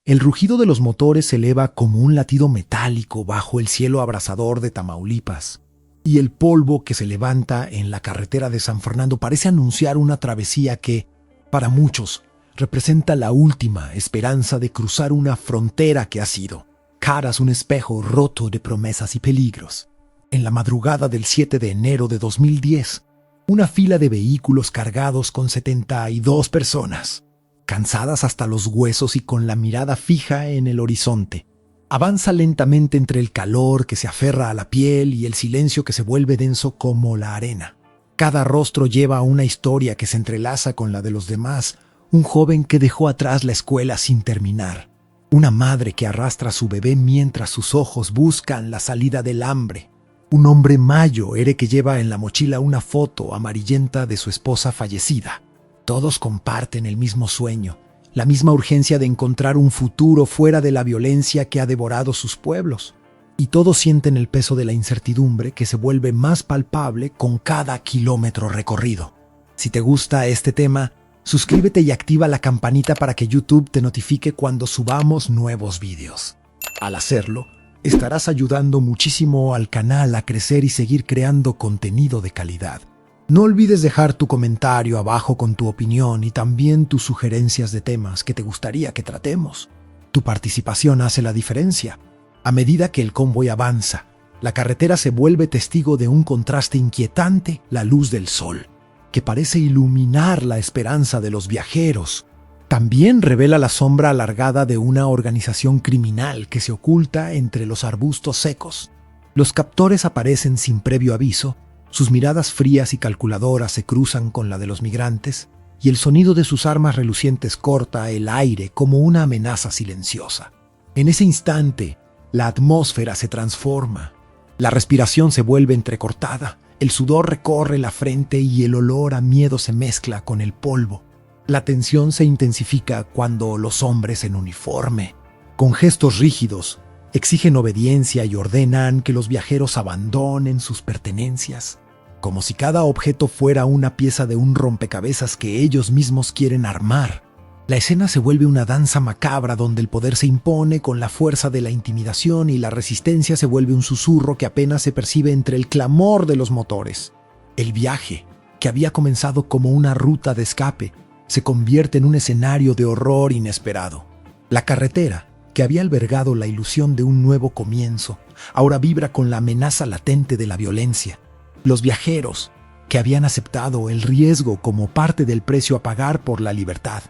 El rugido de los motores se eleva como un latido metálico bajo el cielo abrasador de Tamaulipas, y el polvo que se levanta en la carretera de San Fernando parece anunciar una travesía que, para muchos, representa la última esperanza de cruzar una frontera que ha sido, caras un espejo roto de promesas y peligros. En la madrugada del 7 de enero de 2010, una fila de vehículos cargados con 72 personas, cansadas hasta los huesos y con la mirada fija en el horizonte, avanza lentamente entre el calor que se aferra a la piel y el silencio que se vuelve denso como la arena. Cada rostro lleva una historia que se entrelaza con la de los demás. Un joven que dejó atrás la escuela sin terminar. Una madre que arrastra a su bebé mientras sus ojos buscan la salida del hambre. Un hombre mayo que lleva en la mochila una foto amarillenta de su esposa fallecida. Todos comparten el mismo sueño, la misma urgencia de encontrar un futuro fuera de la violencia que ha devorado sus pueblos. Y todos sienten el peso de la incertidumbre que se vuelve más palpable con cada kilómetro recorrido. Si te gusta este tema, suscríbete y activa la campanita para que YouTube te notifique cuando subamos nuevos vídeos. Al hacerlo, estarás ayudando muchísimo al canal a crecer y seguir creando contenido de calidad. No olvides dejar tu comentario abajo con tu opinión y también tus sugerencias de temas que te gustaría que tratemos. Tu participación hace la diferencia. A medida que el convoy avanza, la carretera se vuelve testigo de un contraste inquietante, la luz del sol, que parece iluminar la esperanza de los viajeros. También revela la sombra alargada de una organización criminal que se oculta entre los arbustos secos. Los captores aparecen sin previo aviso, sus miradas frías y calculadoras se cruzan con la de los migrantes, y el sonido de sus armas relucientes corta el aire como una amenaza silenciosa. En ese instante, la atmósfera se transforma. La respiración se vuelve entrecortada, el sudor recorre la frente y el olor a miedo se mezcla con el polvo. La tensión se intensifica cuando los hombres en uniforme, con gestos rígidos, exigen obediencia y ordenan que los viajeros abandonen sus pertenencias, como si cada objeto fuera una pieza de un rompecabezas que ellos mismos quieren armar. La escena se vuelve una danza macabra donde el poder se impone con la fuerza de la intimidación y la resistencia se vuelve un susurro que apenas se percibe entre el clamor de los motores. El viaje, que había comenzado como una ruta de escape, se convierte en un escenario de horror inesperado. La carretera, que había albergado la ilusión de un nuevo comienzo, ahora vibra con la amenaza latente de la violencia. Los viajeros, que habían aceptado el riesgo como parte del precio a pagar por la libertad,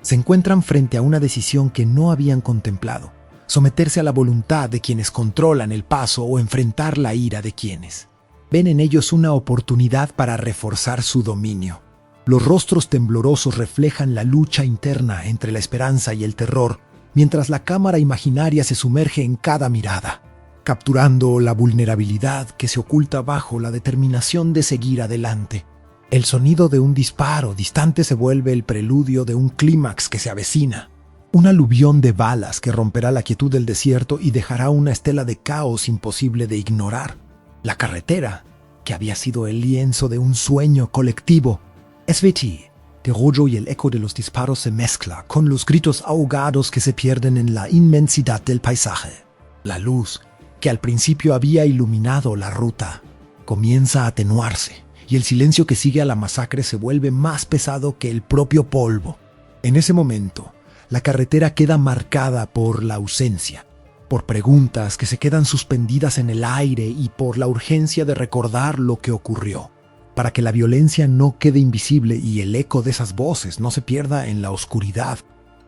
se encuentran frente a una decisión que no habían contemplado: someterse a la voluntad de quienes controlan el paso o enfrentar la ira de quienes ven en ellos una oportunidad para reforzar su dominio. Los rostros temblorosos reflejan la lucha interna entre la esperanza y el terror, mientras la cámara imaginaria se sumerge en cada mirada, capturando la vulnerabilidad que se oculta bajo la determinación de seguir adelante. El sonido de un disparo distante se vuelve el preludio de un clímax que se avecina. Un aluvión de balas que romperá la quietud del desierto y dejará una estela de caos imposible de ignorar. La carretera, que había sido el lienzo de un sueño colectivo, SVT, de rollo y el eco de los disparos se mezcla con los gritos ahogados que se pierden en la inmensidad del paisaje. La luz, que al principio había iluminado la ruta, comienza a atenuarse, y el silencio que sigue a la masacre se vuelve más pesado que el propio polvo. En ese momento, la carretera queda marcada por la ausencia, por preguntas que se quedan suspendidas en el aire y por la urgencia de recordar lo que ocurrió, para que la violencia no quede invisible y el eco de esas voces no se pierda en la oscuridad.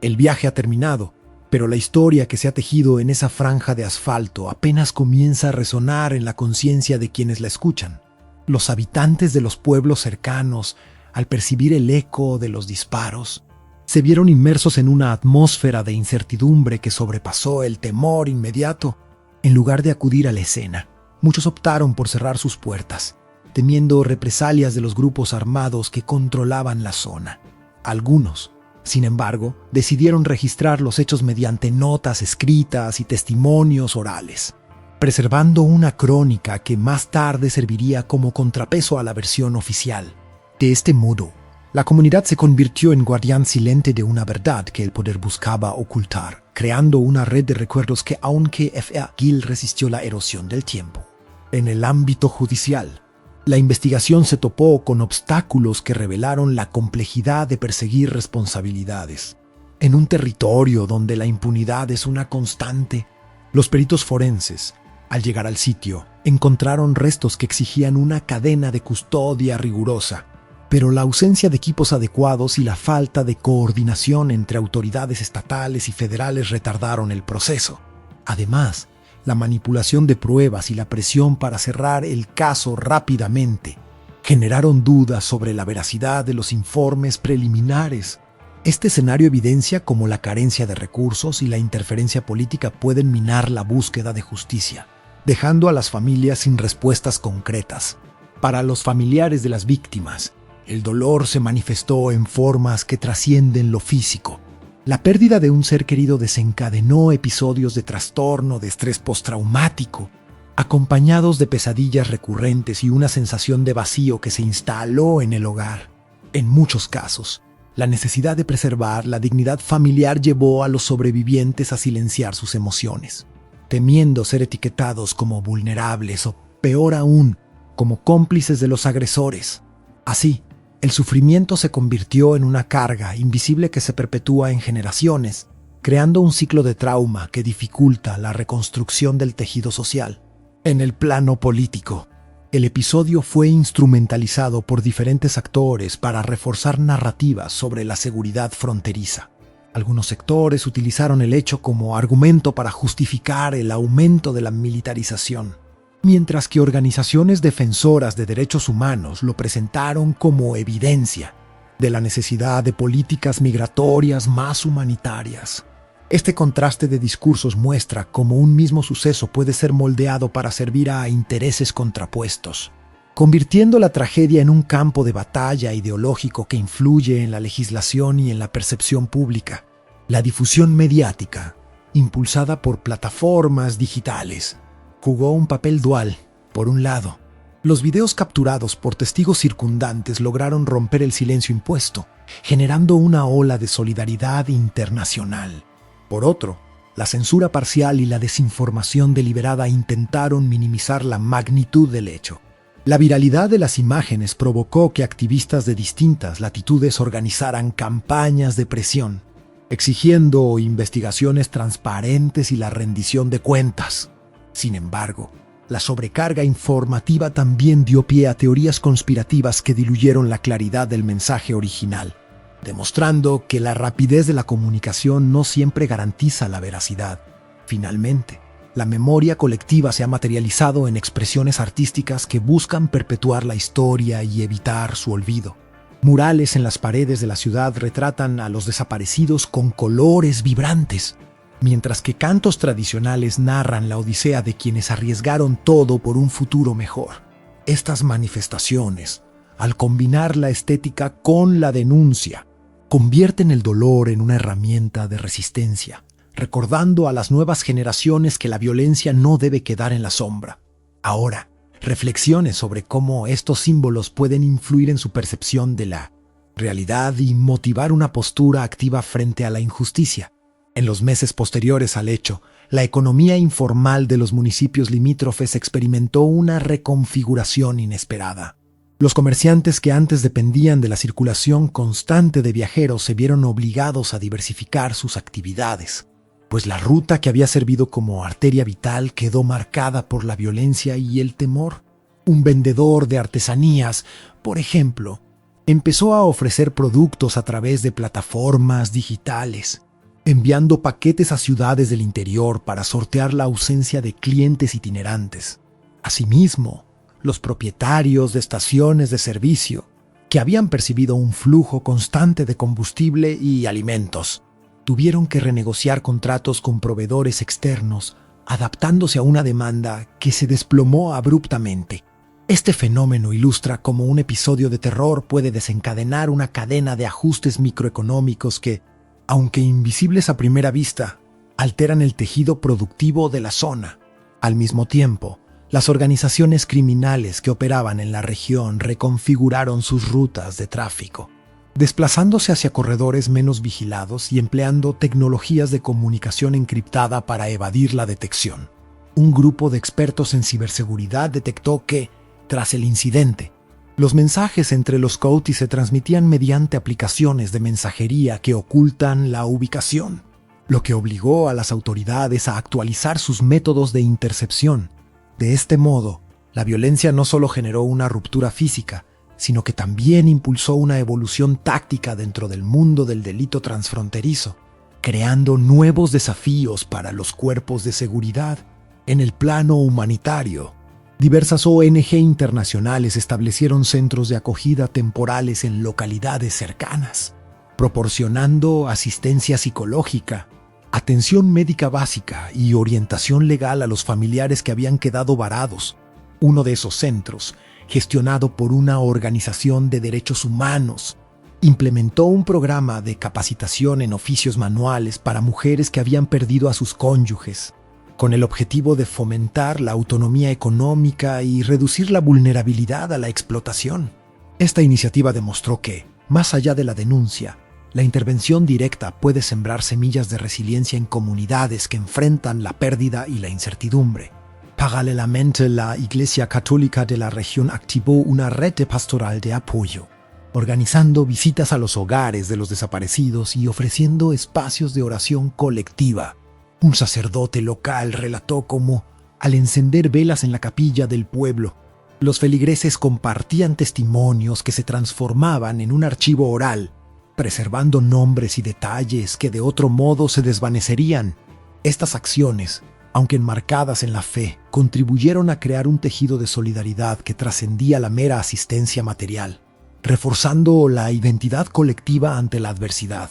El viaje ha terminado, pero la historia que se ha tejido en esa franja de asfalto apenas comienza a resonar en la conciencia de quienes la escuchan. Los habitantes de los pueblos cercanos, al percibir el eco de los disparos, se vieron inmersos en una atmósfera de incertidumbre que sobrepasó el temor inmediato. En lugar de acudir a la escena, muchos optaron por cerrar sus puertas, temiendo represalias de los grupos armados que controlaban la zona. Algunos, sin embargo, decidieron registrar los hechos mediante notas escritas y testimonios orales, preservando una crónica que más tarde serviría como contrapeso a la versión oficial. De este modo, La comunidad se convirtió en guardián silente de una verdad que el poder buscaba ocultar, creando una red de recuerdos que, aunque F.A. Gill resistió la erosión del tiempo. En el ámbito judicial, la investigación se topó con obstáculos que revelaron la complejidad de perseguir responsabilidades. En un territorio donde la impunidad es una constante, los peritos forenses, al llegar al sitio, encontraron restos que exigían una cadena de custodia rigurosa, pero la ausencia de equipos adecuados y la falta de coordinación entre autoridades estatales y federales retardaron el proceso. Además, la manipulación de pruebas y la presión para cerrar el caso rápidamente generaron dudas sobre la veracidad de los informes preliminares. Este escenario evidencia cómo la carencia de recursos y la interferencia política pueden minar la búsqueda de justicia, dejando a las familias sin respuestas concretas. Para los familiares de las víctimas, el dolor se manifestó en formas que trascienden lo físico. La pérdida de un ser querido desencadenó episodios de trastorno de estrés postraumático, acompañados de pesadillas recurrentes y una sensación de vacío que se instaló en el hogar. En muchos casos, la necesidad de preservar la dignidad familiar llevó a los sobrevivientes a silenciar sus emociones, temiendo ser etiquetados como vulnerables o, peor aún, como cómplices de los agresores. Así, el sufrimiento se convirtió en una carga invisible que se perpetúa en generaciones, creando un ciclo de trauma que dificulta la reconstrucción del tejido social. En el plano político, el episodio fue instrumentalizado por diferentes actores para reforzar narrativas sobre la seguridad fronteriza. Algunos sectores utilizaron el hecho como argumento para justificar el aumento de la militarización, mientras que organizaciones defensoras de derechos humanos lo presentaron como evidencia de la necesidad de políticas migratorias más humanitarias. Este contraste de discursos muestra cómo un mismo suceso puede ser moldeado para servir a intereses contrapuestos, convirtiendo la tragedia en un campo de batalla ideológico que influye en la legislación y en la percepción pública. La difusión mediática, impulsada por plataformas digitales, jugó un papel dual. Por un lado, los videos capturados por testigos circundantes lograron romper el silencio impuesto, generando una ola de solidaridad internacional. Por otro, la censura parcial y la desinformación deliberada intentaron minimizar la magnitud del hecho. La viralidad de las imágenes provocó que activistas de distintas latitudes organizaran campañas de presión, exigiendo investigaciones transparentes y la rendición de cuentas. Sin embargo, la sobrecarga informativa también dio pie a teorías conspirativas que diluyeron la claridad del mensaje original, demostrando que la rapidez de la comunicación no siempre garantiza la veracidad. Finalmente, la memoria colectiva se ha materializado en expresiones artísticas que buscan perpetuar la historia y evitar su olvido. Murales en las paredes de la ciudad retratan a los desaparecidos con colores vibrantes, mientras que cantos tradicionales narran la odisea de quienes arriesgaron todo por un futuro mejor. Estas manifestaciones, al combinar la estética con la denuncia, convierten el dolor en una herramienta de resistencia, recordando a las nuevas generaciones que la violencia no debe quedar en la sombra. Ahora, reflexiones sobre cómo estos símbolos pueden influir en su percepción de la realidad y motivar una postura activa frente a la injusticia. En los meses posteriores al hecho, la economía informal de los municipios limítrofes experimentó una reconfiguración inesperada. Los comerciantes que antes dependían de la circulación constante de viajeros se vieron obligados a diversificar sus actividades, pues la ruta que había servido como arteria vital quedó marcada por la violencia y el temor. Un vendedor de artesanías, por ejemplo, empezó a ofrecer productos a través de plataformas digitales, enviando paquetes a ciudades del interior para sortear la ausencia de clientes itinerantes. Asimismo, los propietarios de estaciones de servicio, que habían percibido un flujo constante de combustible y alimentos, tuvieron que renegociar contratos con proveedores externos, adaptándose a una demanda que se desplomó abruptamente. Este fenómeno ilustra cómo un episodio de terror puede desencadenar una cadena de ajustes microeconómicos que, aunque invisibles a primera vista, alteran el tejido productivo de la zona. Al mismo tiempo, las organizaciones criminales que operaban en la región reconfiguraron sus rutas de tráfico, desplazándose hacia corredores menos vigilados y empleando tecnologías de comunicación encriptada para evadir la detección. Un grupo de expertos en ciberseguridad detectó que, tras el incidente, los mensajes entre los COUTIS se transmitían mediante aplicaciones de mensajería que ocultan la ubicación, lo que obligó a las autoridades a actualizar sus métodos de intercepción. De este modo, la violencia no solo generó una ruptura física, sino que también impulsó una evolución táctica dentro del mundo del delito transfronterizo, creando nuevos desafíos para los cuerpos de seguridad. En el plano humanitario, diversas ONG internacionales establecieron centros de acogida temporales en localidades cercanas, proporcionando asistencia psicológica, atención médica básica y orientación legal a los familiares que habían quedado varados. Uno de esos centros, gestionado por una organización de derechos humanos, implementó un programa de capacitación en oficios manuales para mujeres que habían perdido a sus cónyuges, con el objetivo de fomentar la autonomía económica y reducir la vulnerabilidad a la explotación. Esta iniciativa demostró que, más allá de la denuncia, la intervención directa puede sembrar semillas de resiliencia en comunidades que enfrentan la pérdida y la incertidumbre. Paralelamente, la Iglesia Católica de la región activó una red de pastoral de apoyo, organizando visitas a los hogares de los desaparecidos y ofreciendo espacios de oración colectiva. Un sacerdote local relató cómo, al encender velas en la capilla del pueblo, los feligreses compartían testimonios que se transformaban en un archivo oral, preservando nombres y detalles que de otro modo se desvanecerían. Estas acciones, aunque enmarcadas en la fe, contribuyeron a crear un tejido de solidaridad que trascendía la mera asistencia material, reforzando la identidad colectiva ante la adversidad.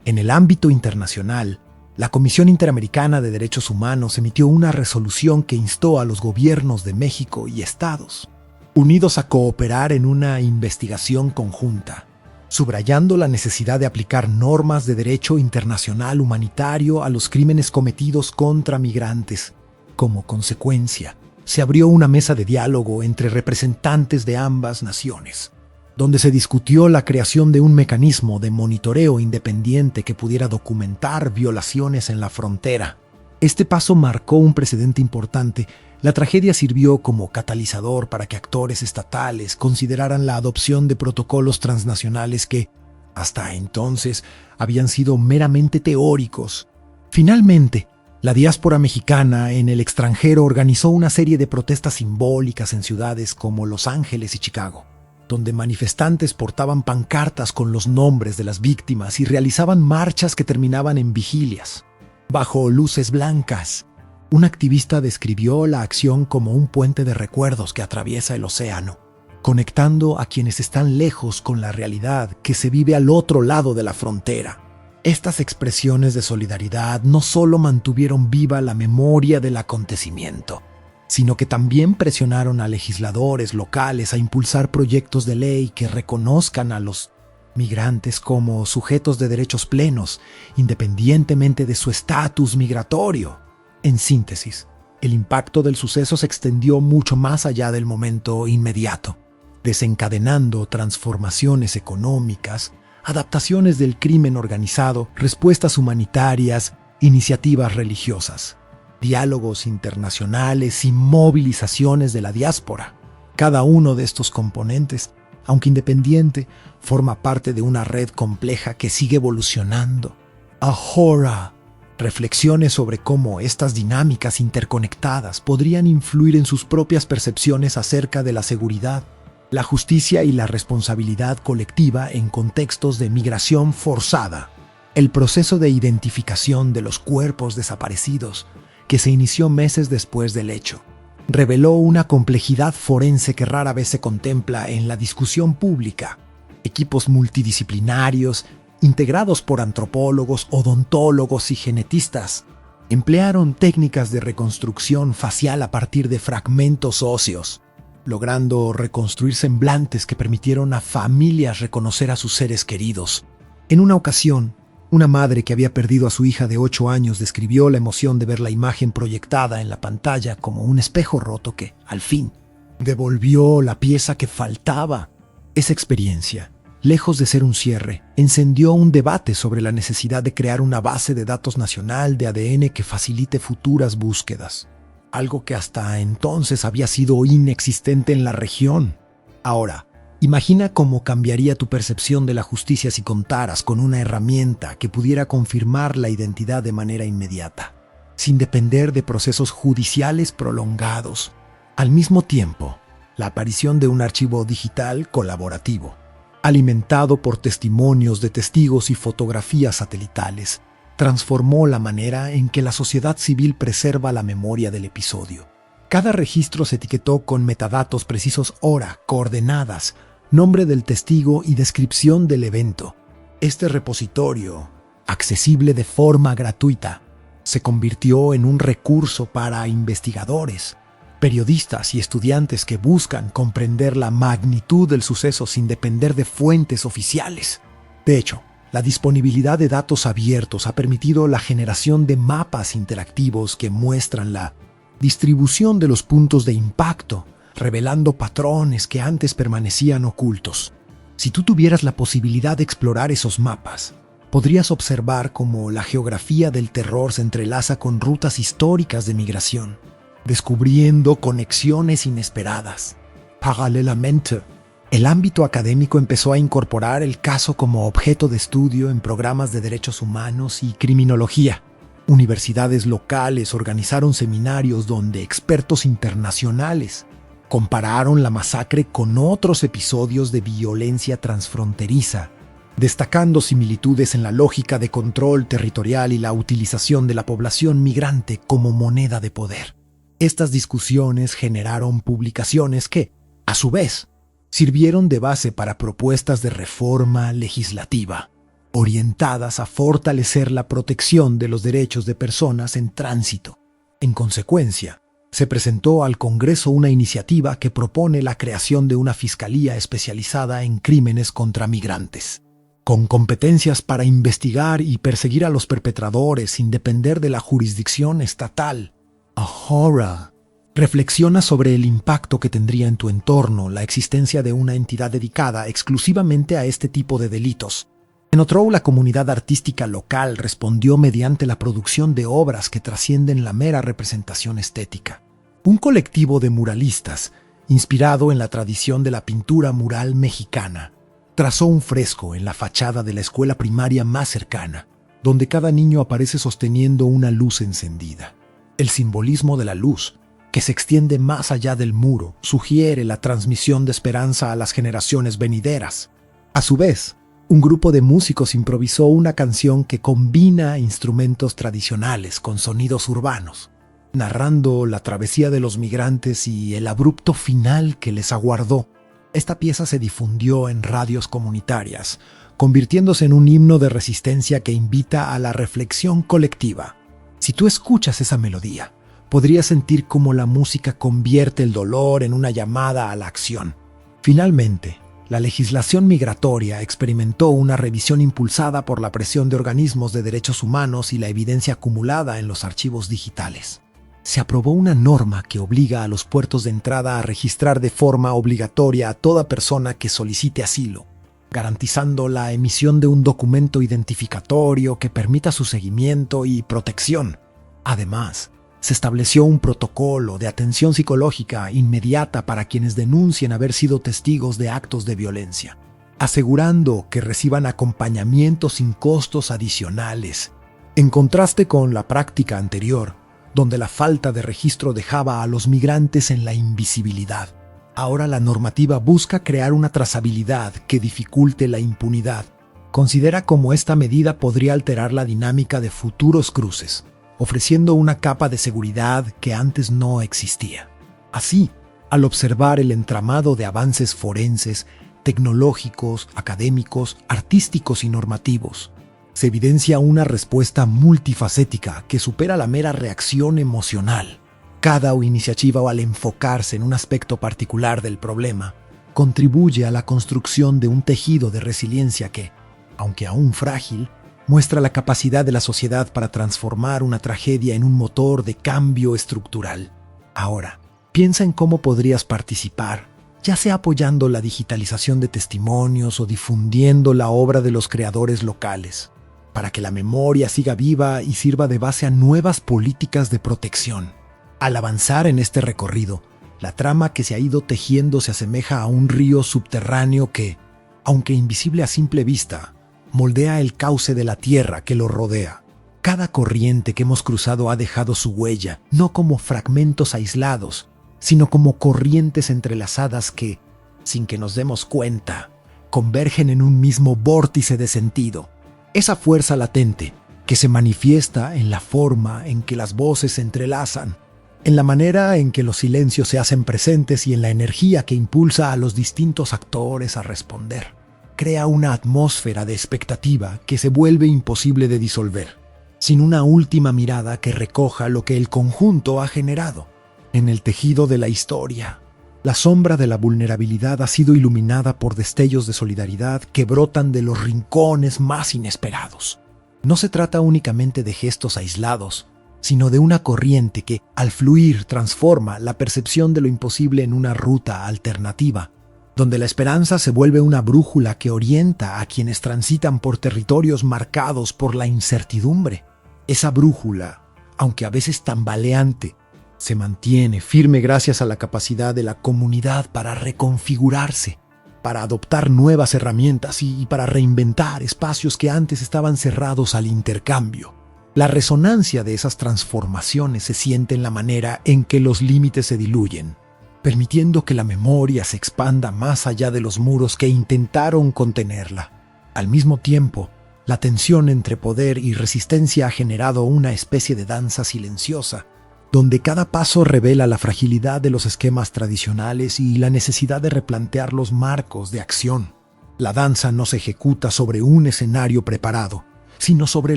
En el ámbito internacional, la Comisión Interamericana de Derechos Humanos emitió una resolución que instó a los gobiernos de México y estados unidos a cooperar en una investigación conjunta, subrayando la necesidad de aplicar normas de derecho internacional humanitario a los crímenes cometidos contra migrantes. Como consecuencia, se abrió una mesa de diálogo entre representantes de ambas naciones, donde se discutió la creación de un mecanismo de monitoreo independiente que pudiera documentar violaciones en la frontera. Este paso marcó un precedente importante. La tragedia sirvió como catalizador para que actores estatales consideraran la adopción de protocolos transnacionales que, hasta entonces, habían sido meramente teóricos. Finalmente, la diáspora mexicana en el extranjero organizó una serie de protestas simbólicas en ciudades como Los Ángeles y Chicago, donde manifestantes portaban pancartas con los nombres de las víctimas y realizaban marchas que terminaban en vigilias, bajo luces blancas. Un activista describió la acción como un puente de recuerdos que atraviesa el océano, conectando a quienes están lejos con la realidad que se vive al otro lado de la frontera. Estas expresiones de solidaridad no solo mantuvieron viva la memoria del acontecimiento, sino que también presionaron a legisladores locales a impulsar proyectos de ley que reconozcan a los migrantes como sujetos de derechos plenos, independientemente de su estatus migratorio. En síntesis, el impacto del suceso se extendió mucho más allá del momento inmediato, desencadenando transformaciones económicas, adaptaciones del crimen organizado, respuestas humanitarias, iniciativas religiosas, diálogos internacionales y movilizaciones de la diáspora. Cada uno de estos componentes, aunque independiente, forma parte de una red compleja que sigue evolucionando. Ahora, reflexiones sobre cómo estas dinámicas interconectadas podrían influir en sus propias percepciones acerca de la seguridad, la justicia y la responsabilidad colectiva en contextos de migración forzada. El proceso de identificación de los cuerpos desaparecidos, que se inició meses después del hecho, reveló una complejidad forense que rara vez se contempla en la discusión pública. Equipos multidisciplinarios, integrados por antropólogos, odontólogos y genetistas, emplearon técnicas de reconstrucción facial a partir de fragmentos óseos, logrando reconstruir semblantes que permitieron a familias reconocer a sus seres queridos. En una ocasión, una madre que había perdido a su hija de 8 años describió la emoción de ver la imagen proyectada en la pantalla como un espejo roto que, al fin, devolvió la pieza que faltaba. Esa experiencia, lejos de ser un cierre, encendió un debate sobre la necesidad de crear una base de datos nacional de ADN que facilite futuras búsquedas, algo que hasta entonces había sido inexistente en la región. Ahora, imagina cómo cambiaría tu percepción de la justicia si contaras con una herramienta que pudiera confirmar la identidad de manera inmediata, sin depender de procesos judiciales prolongados. Al mismo tiempo, la aparición de un archivo digital colaborativo, alimentado por testimonios de testigos y fotografías satelitales, transformó la manera en que la sociedad civil preserva la memoria del episodio. Cada registro se etiquetó con metadatos precisos: hora, coordenadas, nombre del testigo y descripción del evento. Este repositorio, accesible de forma gratuita, se convirtió en un recurso para investigadores, periodistas y estudiantes que buscan comprender la magnitud del suceso sin depender de fuentes oficiales. De hecho, la disponibilidad de datos abiertos ha permitido la generación de mapas interactivos que muestran la distribución de los puntos de impacto, revelando patrones que antes permanecían ocultos. Si tú tuvieras la posibilidad de explorar esos mapas, podrías observar cómo la geografía del terror se entrelaza con rutas históricas de migración, descubriendo conexiones inesperadas. Paralelamente, el ámbito académico empezó a incorporar el caso como objeto de estudio en programas de derechos humanos y criminología. Universidades locales organizaron seminarios donde expertos internacionales compararon la masacre con otros episodios de violencia transfronteriza, destacando similitudes en la lógica de control territorial y la utilización de la población migrante como moneda de poder. Estas discusiones generaron publicaciones que, a su vez, sirvieron de base para propuestas de reforma legislativa, orientadas a fortalecer la protección de los derechos de personas en tránsito. En consecuencia, se presentó al Congreso una iniciativa que propone la creación de una fiscalía especializada en crímenes contra migrantes, con competencias para investigar y perseguir a los perpetradores sin depender de la jurisdicción estatal. Ahora, reflexiona sobre el impacto que tendría en tu entorno la existencia de una entidad dedicada exclusivamente a este tipo de delitos. En Otrou, la comunidad artística local respondió mediante la producción de obras que trascienden la mera representación estética. Un colectivo de muralistas, inspirado en la tradición de la pintura mural mexicana, trazó un fresco en la fachada de la escuela primaria más cercana, donde cada niño aparece sosteniendo una luz encendida. El simbolismo de la luz, que se extiende más allá del muro, sugiere la transmisión de esperanza a las generaciones venideras. A su vez, un grupo de músicos improvisó una canción que combina instrumentos tradicionales con sonidos urbanos, narrando la travesía de los migrantes y el abrupto final que les aguardó. Esta pieza se difundió en radios comunitarias, convirtiéndose en un himno de resistencia que invita a la reflexión colectiva. Si tú escuchas esa melodía, podrías sentir cómo la música convierte el dolor en una llamada a la acción. Finalmente, la legislación migratoria experimentó una revisión impulsada por la presión de organismos de derechos humanos y la evidencia acumulada en los archivos digitales. Se aprobó una norma que obliga a los puertos de entrada a registrar de forma obligatoria a toda persona que solicite asilo, garantizando la emisión de un documento identificatorio que permita su seguimiento y protección. Además, se estableció un protocolo de atención psicológica inmediata para quienes denuncien haber sido testigos de actos de violencia, asegurando que reciban acompañamiento sin costos adicionales, en contraste con la práctica anterior, donde la falta de registro dejaba a los migrantes en la invisibilidad. Ahora la normativa busca crear una trazabilidad que dificulte la impunidad. Considera cómo esta medida podría alterar la dinámica de futuros cruces, ofreciendo una capa de seguridad que antes no existía. Así, al observar el entramado de avances forenses, tecnológicos, académicos, artísticos y normativos, se evidencia una respuesta multifacética que supera la mera reacción emocional. Cada iniciativa, al enfocarse en un aspecto particular del problema, contribuye a la construcción de un tejido de resiliencia que, aunque aún frágil, muestra la capacidad de la sociedad para transformar una tragedia en un motor de cambio estructural. Ahora, piensa en cómo podrías participar, ya sea apoyando la digitalización de testimonios o difundiendo la obra de los creadores locales, para que la memoria siga viva y sirva de base a nuevas políticas de protección. Al avanzar en este recorrido, la trama que se ha ido tejiendo se asemeja a un río subterráneo que, aunque invisible a simple vista, moldea el cauce de la tierra que lo rodea. Cada corriente que hemos cruzado ha dejado su huella, no como fragmentos aislados, sino como corrientes entrelazadas que, sin que nos demos cuenta, convergen en un mismo vórtice de sentido. Esa fuerza latente que se manifiesta en la forma en que las voces se entrelazan, en la manera en que los silencios se hacen presentes y en la energía que impulsa a los distintos actores a responder. Crea una atmósfera de expectativa que se vuelve imposible de disolver, sin una última mirada que recoja lo que el conjunto ha generado. En el tejido de la historia, la sombra de la vulnerabilidad ha sido iluminada por destellos de solidaridad que brotan de los rincones más inesperados. No se trata únicamente de gestos aislados, sino de una corriente que, al fluir, transforma la percepción de lo imposible en una ruta alternativa, donde la esperanza se vuelve una brújula que orienta a quienes transitan por territorios marcados por la incertidumbre. Esa brújula, aunque a veces tambaleante, se mantiene firme gracias a la capacidad de la comunidad para reconfigurarse, para adoptar nuevas herramientas y para reinventar espacios que antes estaban cerrados al intercambio. La resonancia de esas transformaciones se siente en la manera en que los límites se diluyen, permitiendo que la memoria se expanda más allá de los muros que intentaron contenerla. Al mismo tiempo, la tensión entre poder y resistencia ha generado una especie de danza silenciosa, donde cada paso revela la fragilidad de los esquemas tradicionales y la necesidad de replantear los marcos de acción. La danza no se ejecuta sobre un escenario preparado, sino sobre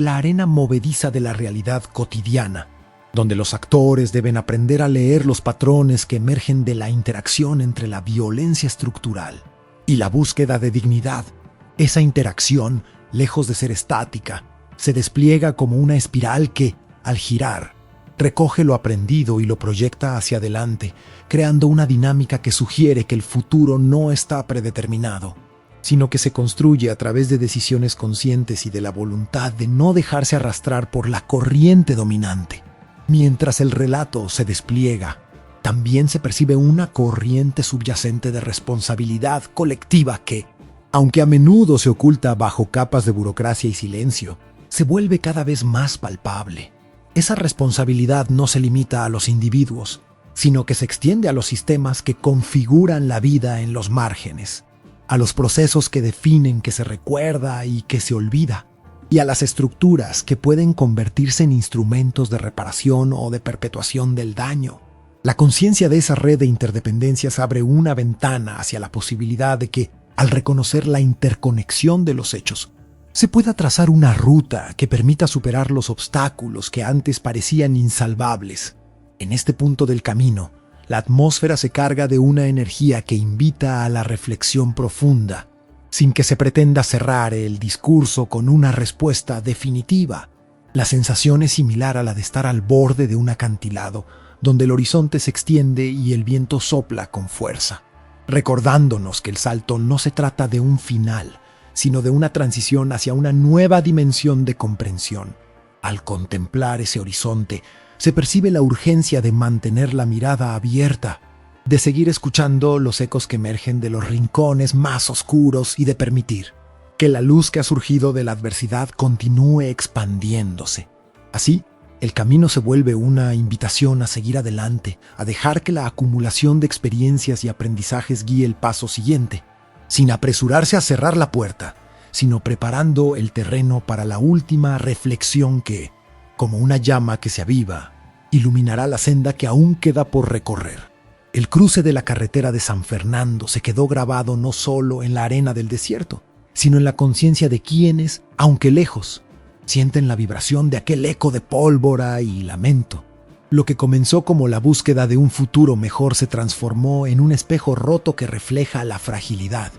la arena movediza de la realidad cotidiana, donde los actores deben aprender a leer los patrones que emergen de la interacción entre la violencia estructural y la búsqueda de dignidad. Esa interacción, lejos de ser estática, se despliega como una espiral que, al girar, recoge lo aprendido y lo proyecta hacia adelante, creando una dinámica que sugiere que el futuro no está predeterminado, sino que se construye a través de decisiones conscientes y de la voluntad de no dejarse arrastrar por la corriente dominante. Mientras el relato se despliega, también se percibe una corriente subyacente de responsabilidad colectiva que, aunque a menudo se oculta bajo capas de burocracia y silencio, se vuelve cada vez más palpable. Esa responsabilidad no se limita a los individuos, sino que se extiende a los sistemas que configuran la vida en los márgenes, a los procesos que definen que se recuerda y que se olvida, y a las estructuras que pueden convertirse en instrumentos de reparación o de perpetuación del daño. La conciencia de esa red de interdependencias abre una ventana hacia la posibilidad de que, al reconocer la interconexión de los hechos, se pueda trazar una ruta que permita superar los obstáculos que antes parecían insalvables. En este punto del camino, la atmósfera se carga de una energía que invita a la reflexión profunda, sin que se pretenda cerrar el discurso con una respuesta definitiva. La sensación es similar a la de estar al borde de un acantilado, donde el horizonte se extiende y el viento sopla con fuerza, recordándonos que el salto no se trata de un final, sino de una transición hacia una nueva dimensión de comprensión. Al contemplar ese horizonte, se percibe la urgencia de mantener la mirada abierta, de seguir escuchando los ecos que emergen de los rincones más oscuros y de permitir que la luz que ha surgido de la adversidad continúe expandiéndose. Así, el camino se vuelve una invitación a seguir adelante, a dejar que la acumulación de experiencias y aprendizajes guíe el paso siguiente, sin apresurarse a cerrar la puerta, sino preparando el terreno para la última reflexión que, como una llama que se aviva, iluminará la senda que aún queda por recorrer. El cruce de la carretera de San Fernando se quedó grabado no solo en la arena del desierto, sino en la conciencia de quienes, aunque lejos, sienten la vibración de aquel eco de pólvora y lamento. Lo que comenzó como la búsqueda de un futuro mejor se transformó en un espejo roto que refleja la fragilidad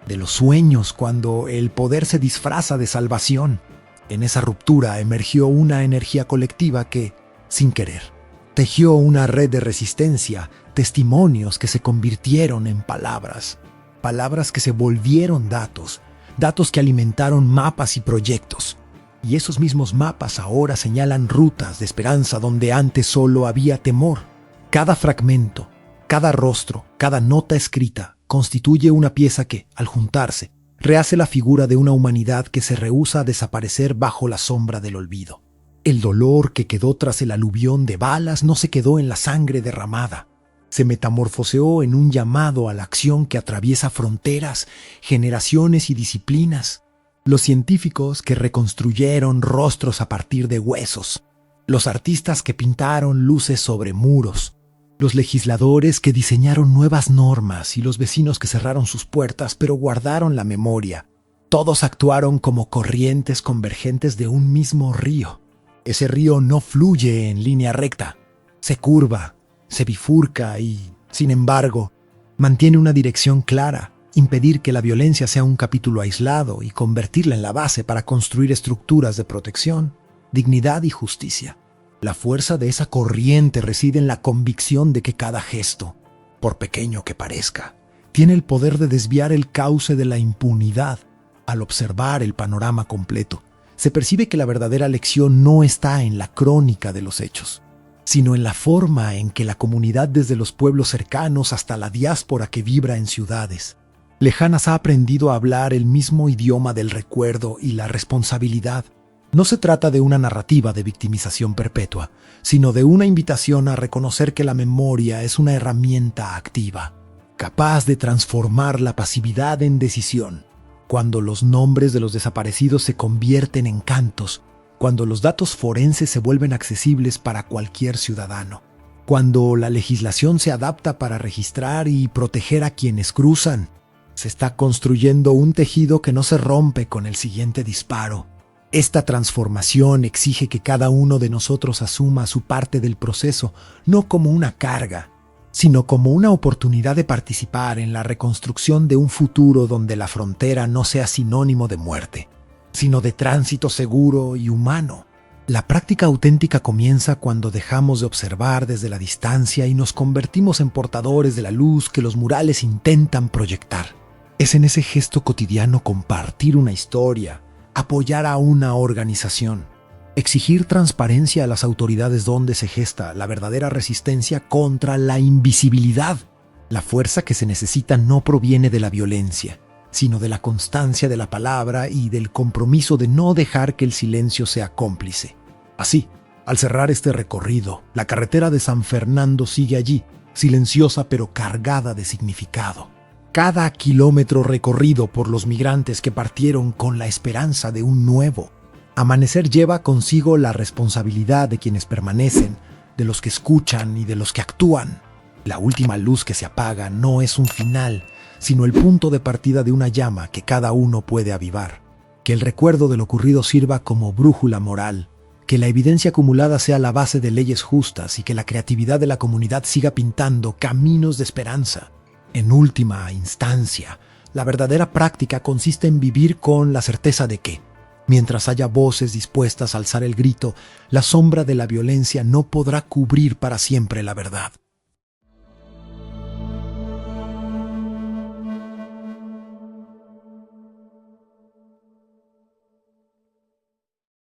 de los sueños cuando el poder se disfraza de salvación. En esa ruptura emergió una energía colectiva que, sin querer, Tejió una red de resistencia, testimonios que se convirtieron en palabras, palabras que se volvieron datos, datos que alimentaron mapas y proyectos. Y esos mismos mapas ahora señalan rutas de esperanza donde antes solo había temor. Cada fragmento, cada rostro, cada nota escrita constituye una pieza que, al juntarse, rehace la figura de una humanidad que se rehúsa a desaparecer bajo la sombra del olvido. El dolor que quedó tras el aluvión de balas no se quedó en la sangre derramada. Se metamorfoseó en un llamado a la acción que atraviesa fronteras, generaciones y disciplinas. Los científicos que reconstruyeron rostros a partir de huesos. Los artistas que pintaron luces sobre muros. Los legisladores que diseñaron nuevas normas y los vecinos que cerraron sus puertas pero guardaron la memoria. Todos actuaron como corrientes convergentes de un mismo río. Ese río no fluye en línea recta, se curva, se bifurca y, sin embargo, mantiene una dirección clara, impedir que la violencia sea un capítulo aislado y convertirla en la base para construir estructuras de protección, dignidad y justicia. La fuerza de esa corriente reside en la convicción de que cada gesto, por pequeño que parezca, tiene el poder de desviar el cauce de la impunidad. Al observar el panorama completo, se percibe que la verdadera lección no está en la crónica de los hechos, sino en la forma en que la comunidad, desde los pueblos cercanos hasta la diáspora que vibra en ciudades lejanas, ha aprendido a hablar el mismo idioma del recuerdo y la responsabilidad. No se trata de una narrativa de victimización perpetua, sino de una invitación a reconocer que la memoria es una herramienta activa, capaz de transformar la pasividad en decisión. Cuando los nombres de los desaparecidos se convierten en cantos, cuando los datos forenses se vuelven accesibles para cualquier ciudadano, cuando la legislación se adapta para registrar y proteger a quienes cruzan, se está construyendo un tejido que no se rompe con el siguiente disparo. Esta transformación exige que cada uno de nosotros asuma su parte del proceso, no como una carga, sino como una oportunidad de participar en la reconstrucción de un futuro donde la frontera no sea sinónimo de muerte, sino de tránsito seguro y humano. La práctica auténtica comienza cuando dejamos de observar desde la distancia y nos convertimos en portadores de la luz que los murales intentan proyectar. Es en ese gesto cotidiano compartir una historia, apoyar a una organización, exigir transparencia a las autoridades donde se gesta la verdadera resistencia contra la invisibilidad. La fuerza que se necesita no proviene de la violencia, sino de la constancia de la palabra y del compromiso de no dejar que el silencio sea cómplice. Así, al cerrar este recorrido, la carretera de San Fernando sigue allí, silenciosa pero cargada de significado. Cada kilómetro recorrido por los migrantes que partieron con la esperanza de un nuevo amanecer lleva consigo la responsabilidad de quienes permanecen, de los que escuchan y de los que actúan. La última luz que se apaga no es un final, sino el punto de partida de una llama que cada uno puede avivar. Que el recuerdo de lo ocurrido sirva como brújula moral, que la evidencia acumulada sea la base de leyes justas y que la creatividad de la comunidad siga pintando caminos de esperanza. En última instancia, la verdadera práctica consiste en vivir con la certeza de que, mientras haya voces dispuestas a alzar el grito, la sombra de la violencia no podrá cubrir para siempre la verdad.